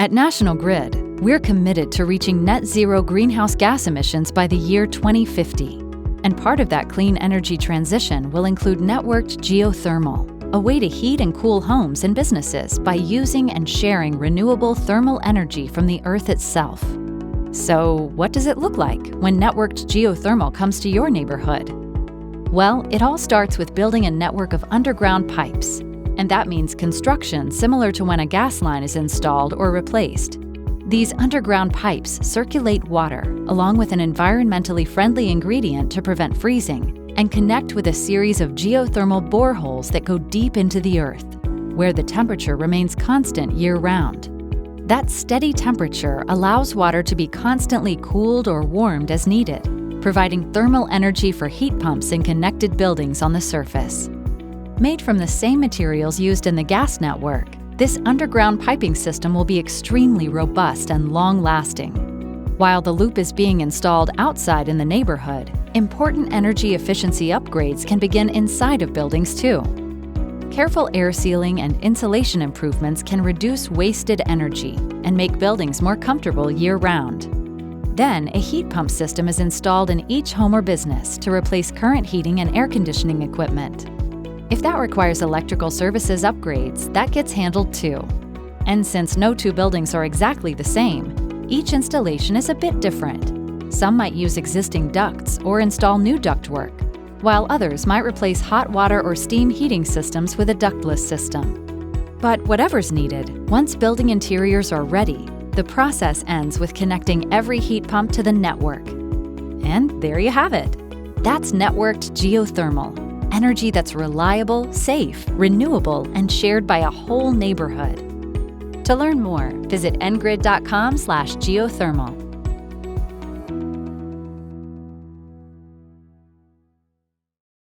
At National Grid, we're committed to reaching net zero greenhouse gas emissions by the year 2050. And part of that clean energy transition will include networked geothermal, a way to heat and cool homes and businesses by using and sharing renewable thermal energy from the Earth itself. So, what does it look like when networked geothermal comes to your neighborhood? Well, it all starts with building a network of underground pipes. And that means construction similar to when a gas line is installed or replaced. These underground pipes circulate water along with an environmentally friendly ingredient to prevent freezing and connect with a series of geothermal boreholes that go deep into the earth, where the temperature remains constant year-round. That steady temperature allows water to be constantly cooled or warmed as needed, providing thermal energy for heat pumps in connected buildings on the surface. Made from the same materials used in the gas network, this underground piping system will be extremely robust and long-lasting. While the loop is being installed outside in the neighborhood, important energy efficiency upgrades can begin inside of buildings too. Careful air sealing and insulation improvements can reduce wasted energy and make buildings more comfortable year-round. Then, a heat pump system is installed in each home or business to replace current heating and air conditioning equipment. If that requires electrical services upgrades, that gets handled too. And since no two buildings are exactly the same, each installation is a bit different. Some might use existing ducts or install new ductwork, while others might replace hot water or steam heating systems with a ductless system. But whatever's needed, once building interiors are ready, the process ends with connecting every heat pump to the network. And there you have it. That's networked geothermal. Energy that's reliable, safe, renewable, and shared by a whole neighborhood. To learn more, visit ngrid.com/geothermal.